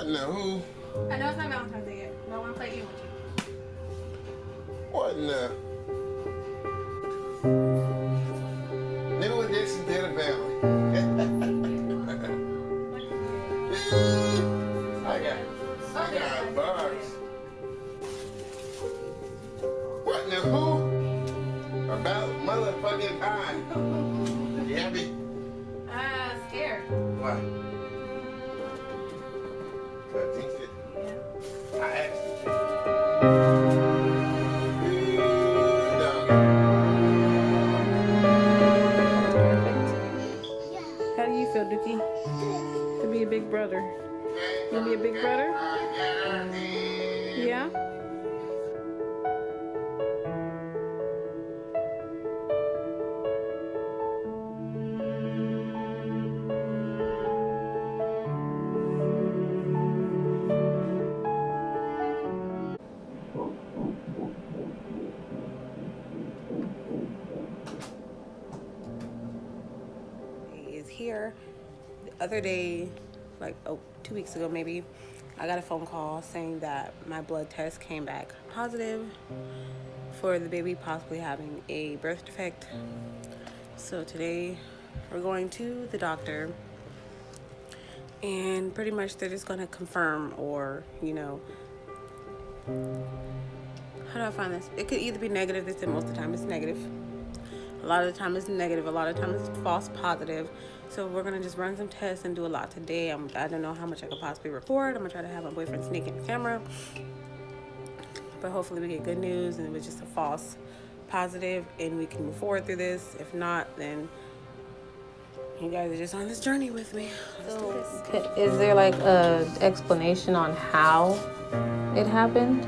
What in the who? I know it's not Valentine's Day yet, but I want to play a game with you. What in the? Nigga with Dixon to the family. I got a box. What in the who? About motherfucking time. You happy? Scared. Why? I think it. I asked you. How do you feel, Dookie? To be a big brother. You be a big brother? Yeah? Is here. The other day, like 2 weeks ago maybe, I got a phone call saying that my blood test came back positive for the baby possibly having a birth defect. So today we're going to the doctor, and pretty much they're just going to confirm, or how do I find this? It could either be negative. They said most of the time it's negative. A lot of the time it's negative. A lot of the time it's false positive. So we're going to just run some tests and do a lot today. I don't know how much I could possibly record. I'm going to try to have my boyfriend sneak in the camera. But hopefully we get good news and it was just a false positive and we can move forward through this. If not, then you guys are just on this journey with me. So, is there like a explanation on how it happened?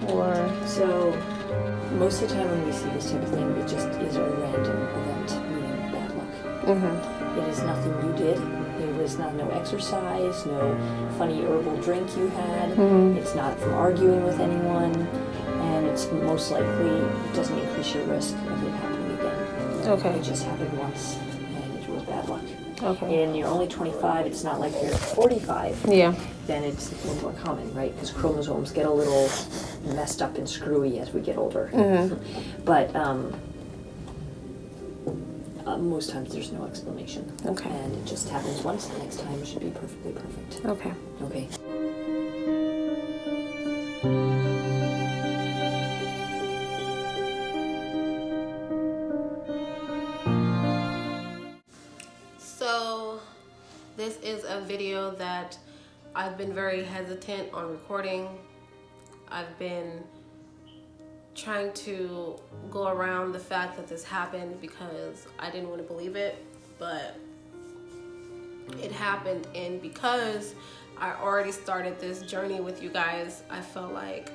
Or so most of the time when we see this type of thing, it just is a random event, meaning bad luck. Mm-hmm. It is nothing you did. It was no exercise, no funny herbal drink you had. Mm-hmm. It's not from arguing with anyone, and it's most likely doesn't increase your risk of it happening again. Okay. It just happened once, and it was bad luck. Okay. And you're only 25. It's not like you're 45. Yeah. Then it's a little more common, right? Because chromosomes get a little messed up and screwy as we get older. Mm-hmm. But most times there's no explanation. Okay. And it just happens once. The next time it should be perfectly perfect. Okay. Okay. So this is a video that I've been very hesitant on recording. I've been trying to go around the fact that this happened because I didn't want to believe it, but it happened, and because I already started this journey with you guys, I felt like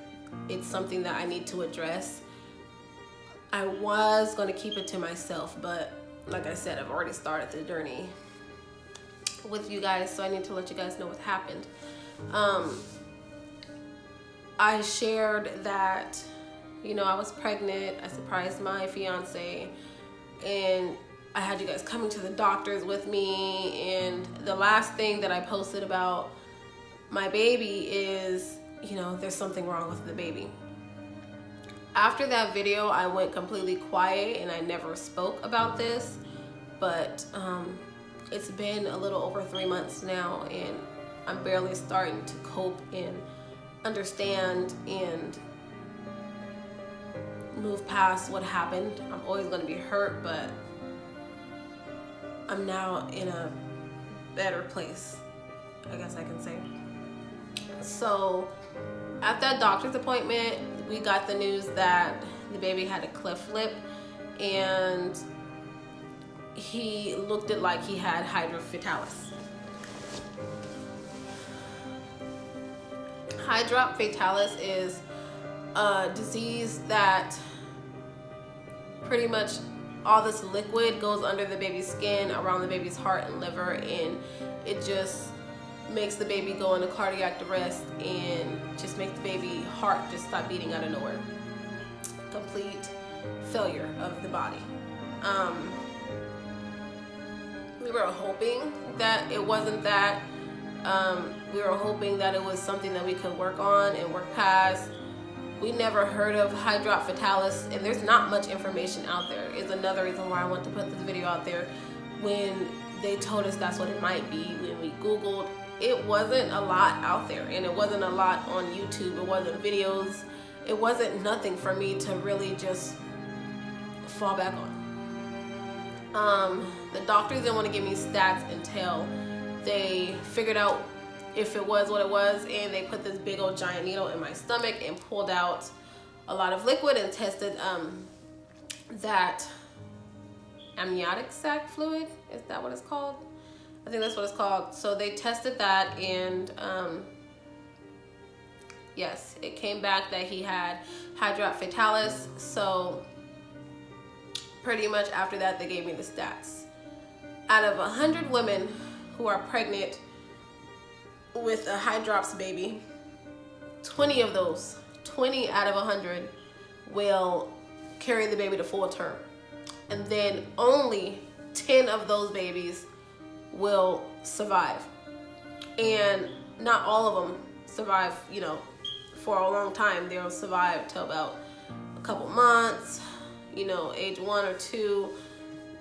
it's something that I need to address. I was going to keep it to myself, but like I said, I've already started the journey with you guys, so I need to let you guys know what happened. I shared that, I was pregnant. I surprised my fiance, and I had you guys coming to the doctors with me, and the last thing that I posted about my baby is, there's something wrong with the baby. After that video, I went completely quiet and I never spoke about this, but it's been a little over 3 months now, and I'm barely starting to cope and understand and move past what happened. I'm always going to be hurt, but I'm now in a better place, I guess I can say. So at that doctor's appointment, we got the news that the baby had a cleft lip, and he looked it like he had hydrops. Hydrops fatalis is a disease that pretty much all this liquid goes under the baby's skin, around the baby's heart and liver, and it just makes the baby go into cardiac arrest and just make the baby heart just stop beating out of nowhere. Complete failure of the body. We were hoping that it wasn't that. We were hoping that it was something that we could work on and work past. We never heard of Hydrops fatalis, and there's not much information out there. Is another reason why I want to put this video out there. When they told us that's what it might be, when we Googled, it wasn't a lot out there, and it wasn't a lot on YouTube. It wasn't videos. It wasn't nothing for me to really just fall back on. The doctors didn't want to give me stats until they figured out if it was what it was, and they put this big old giant needle in my stomach and pulled out a lot of liquid and tested that amniotic sac fluid. Is that what it's called? I think that's what it's called. So they tested that, and yes, it came back that he had Hydrops fatalis. So pretty much after that, they gave me the stats. Out of 100 women who are pregnant with a Hydrops baby, 20 of those, 20 out of 100 will carry the baby to full term. And then only 10 of those babies will survive. And not all of them survive, you know, for a long time. They'll survive till about a couple months, you know, age 1 or 2.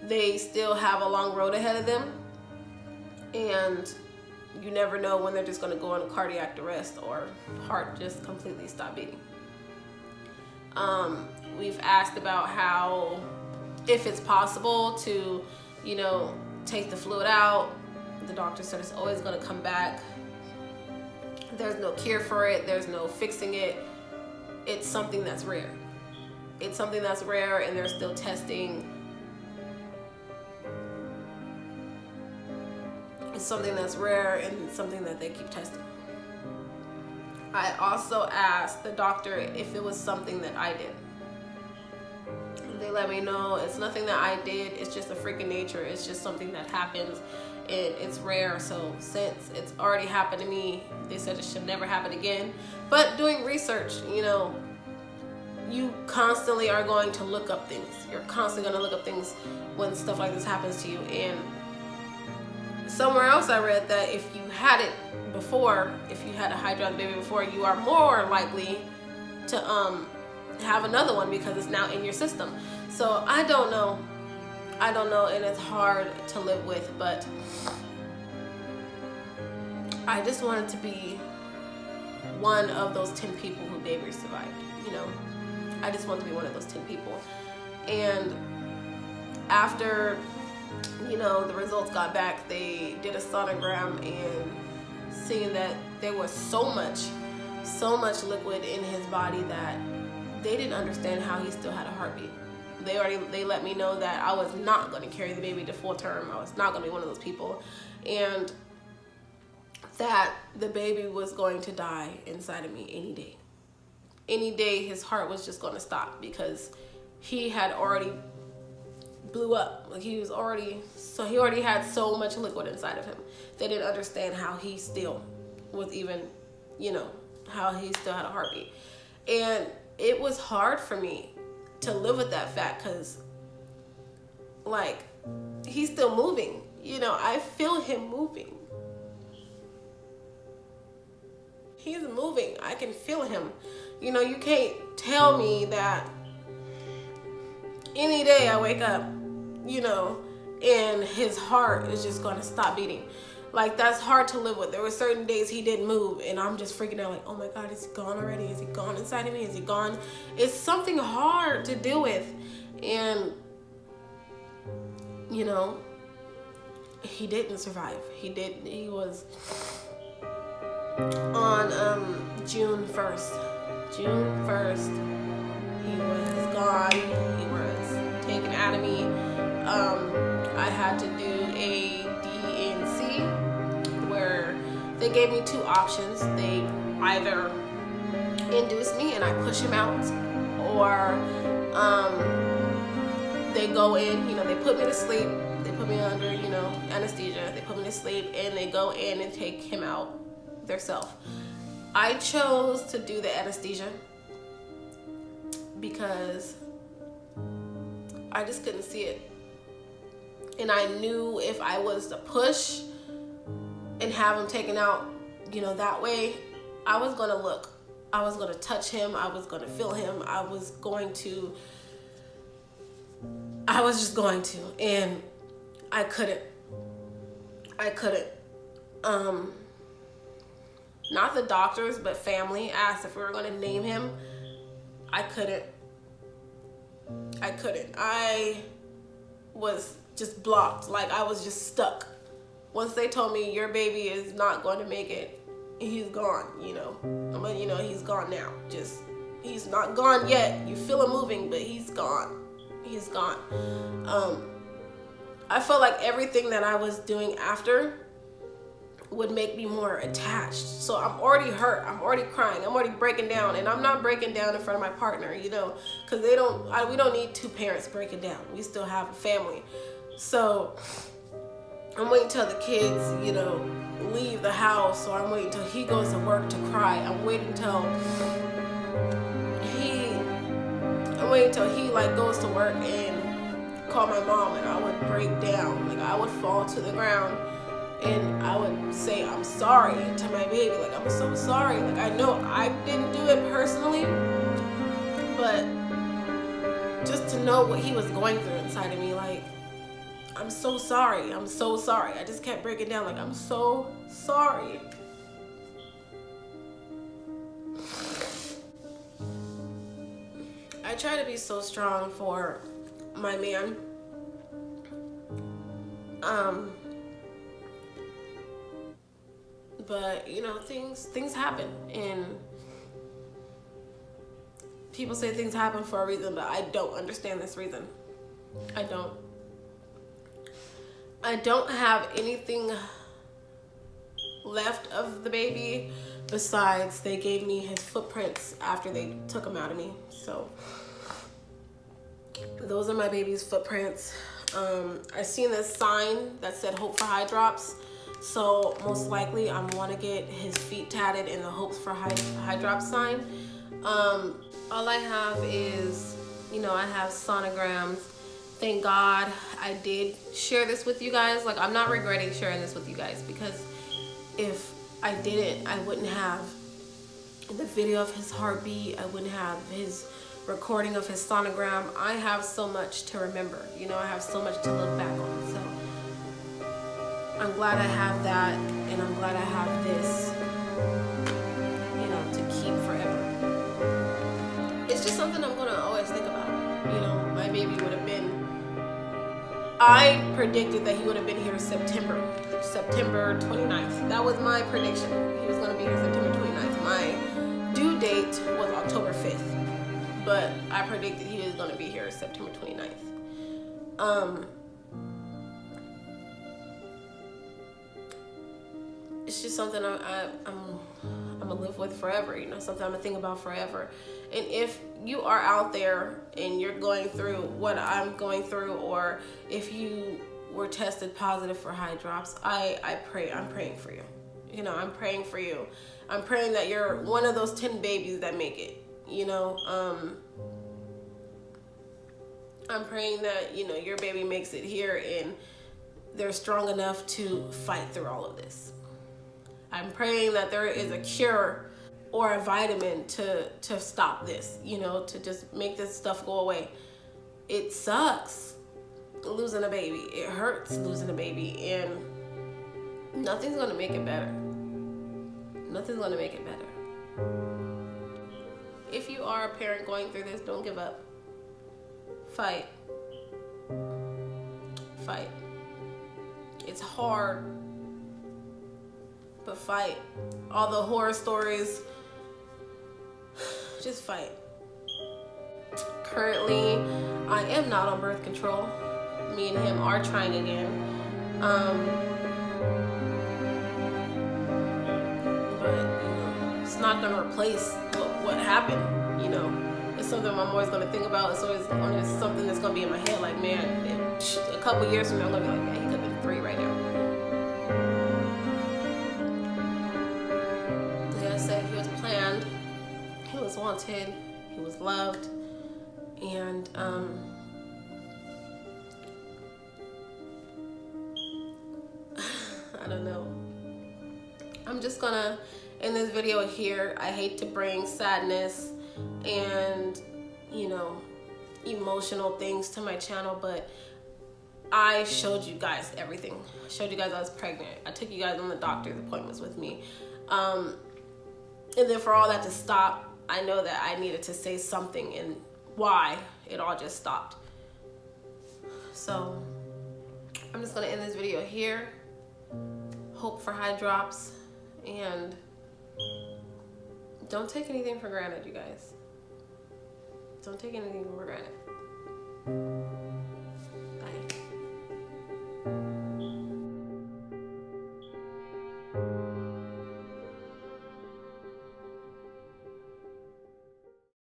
They still have a long road ahead of them. And you never know when they're just going to go into cardiac arrest or heart just completely stop beating. We've asked about how, if it's possible to, you know, take the fluid out. The doctor said it's always going to come back. There's no cure for it. There's no fixing it. It's something that's rare. It's something that's rare, and they're still testing. It's something that's rare and something that they keep testing. I also asked the doctor if it was something that I did. They let me know it's nothing that I did. It's just a freak of nature. It's just something that happens, and it's rare. So since it's already happened to me, they said it should never happen again. But doing research, you know, you constantly are going to look up things. You're constantly going to look up things when stuff like this happens to you. And somewhere else I read that if you had it before, if you had a Hydrops baby before, you are more likely to have another one because it's now in your system. So I don't know, and it's hard to live with, but I just wanted to be one of those 10 people who baby survived, you know. I just wanted to be one of those 10 people. And after, you know, the results got back, they did a sonogram, and seeing that there was so much liquid in his body that they didn't understand how he still had a heartbeat. They let me know that I was not going to carry the baby to full term. I was not going to be one of those people, and that the baby was going to die inside of me any day. Any day his heart was just going to stop because he had already blew up. Like he already had so much liquid inside of him. They didn't understand how he still was even, you know, how he still had a heartbeat. And it was hard for me to live with that fact because, like, he's still moving. You know, I feel him moving. He's moving. I can feel him. You know, you can't tell me that any day I wake up, you know, and his heart is just going to stop beating. Like, that's hard to live with. There were certain days he didn't move, and I'm just freaking out like, oh my God, is he gone already? Is he gone inside of me? Is he gone? It's something hard to deal with. And, you know, he didn't survive. He was on June 1st. June 1st, he was gone. He was taken out of me. I had to do a DNC where they gave me two options. They either induce me and I push him out, or they go in, you know, they put me to sleep, they put me under, you know, anesthesia, they put me to sleep, and they go in and take him out themselves. I chose to do the anesthesia because I just couldn't see it. And I knew if I was to push and have him taken out, you know, that way, I was gonna look. I was gonna touch him. I was gonna feel him. I was just going to, and I couldn't. Not the doctors, but family asked if we were gonna name him. I couldn't. I was just blocked. Like, I was just stuck. Once they told me your baby is not going to make it, he's gone, you know. He's gone now. He's not gone yet. You feel him moving, but he's gone. He's gone. I felt like everything that I was doing after would make me more attached. So I'm already hurt. I'm already crying. I'm already breaking down, and I'm not breaking down in front of my partner, you know, because we don't need two parents breaking down. We still have a family. So I'm waiting till the kids, you know, leave the house, or I'm waiting till he goes to work to cry. I'm waiting till he like goes to work and call my mom, and I would break down. Like, I would fall to the ground and I would say I'm sorry to my baby. Like, I'm so sorry. Like, I know I didn't do it personally, but just to know what he was going through inside of me, like, I'm so sorry. I'm so sorry. I just kept breaking down. Like, I'm so sorry. I try to be so strong for my man. But, you know, things happen, and people say things happen for a reason, but I don't understand this reason. I don't have anything left of the baby besides they gave me his footprints after they took him out of me. So those are my baby's footprints. I seen this sign that said Hope for Hydrops. So most likely I'm gonna get his feet tatted in the Hopes for Hydrops sign. All I have is, you know, I have sonograms. Thank God I did share this with you guys. Like, I'm not regretting sharing this with you guys, because if I didn't, I wouldn't have the video of his heartbeat. I wouldn't have his recording of his sonogram. I have so much to remember. You know, I have so much to look back on. So I'm glad I have that, and I'm glad I have this, you know, to keep forever. It's just something I'm gonna always think about. You know, my baby would have been, I predicted that he would have been here September 29th. That was my prediction. He was gonna be here September 29th. My due date was October 5th, but I predicted he was gonna be here September 29th. It's just something I'm gonna live with forever, you know, something I'm gonna think about forever. And if you are out there and you're going through what I'm going through, or if you were tested positive for Hydrops, I'm praying for you. You know, I'm praying for you. I'm praying that you're one of those 10 babies that make it, you know. I'm praying that, you know, your baby makes it here and they're strong enough to fight through all of this. I'm praying that there is a cure or a vitamin to stop this, you know, to just make this stuff go away. It sucks losing a baby. It hurts losing a baby, and nothing's gonna make it better. Nothing's gonna make it better. If you are a parent going through this, don't give up. Fight. Fight. It's hard, but fight. All the horror stories, just fight. Currently, I am not on birth control. Me and him are trying again. But, you know, it's not gonna replace what happened, you know. It's something I'm always gonna think about. It's always something that's gonna be in my head, like, man, a couple years from now, I'm gonna be like, man, he could have been 3 right now. Like I said, he was planned, he was wanted, he was loved, and I don't know. I'm just gonna end this video here. I hate to bring sadness and, you know, emotional things to my channel, but I showed you guys everything. I showed you guys I was pregnant. I took you guys on the doctor's appointments with me. And then for all that to stop, I know that I needed to say something and why it all just stopped. So I'm just gonna end this video here. Hope for Hydrops, and don't take anything for granted, you guys. Don't take anything for granted.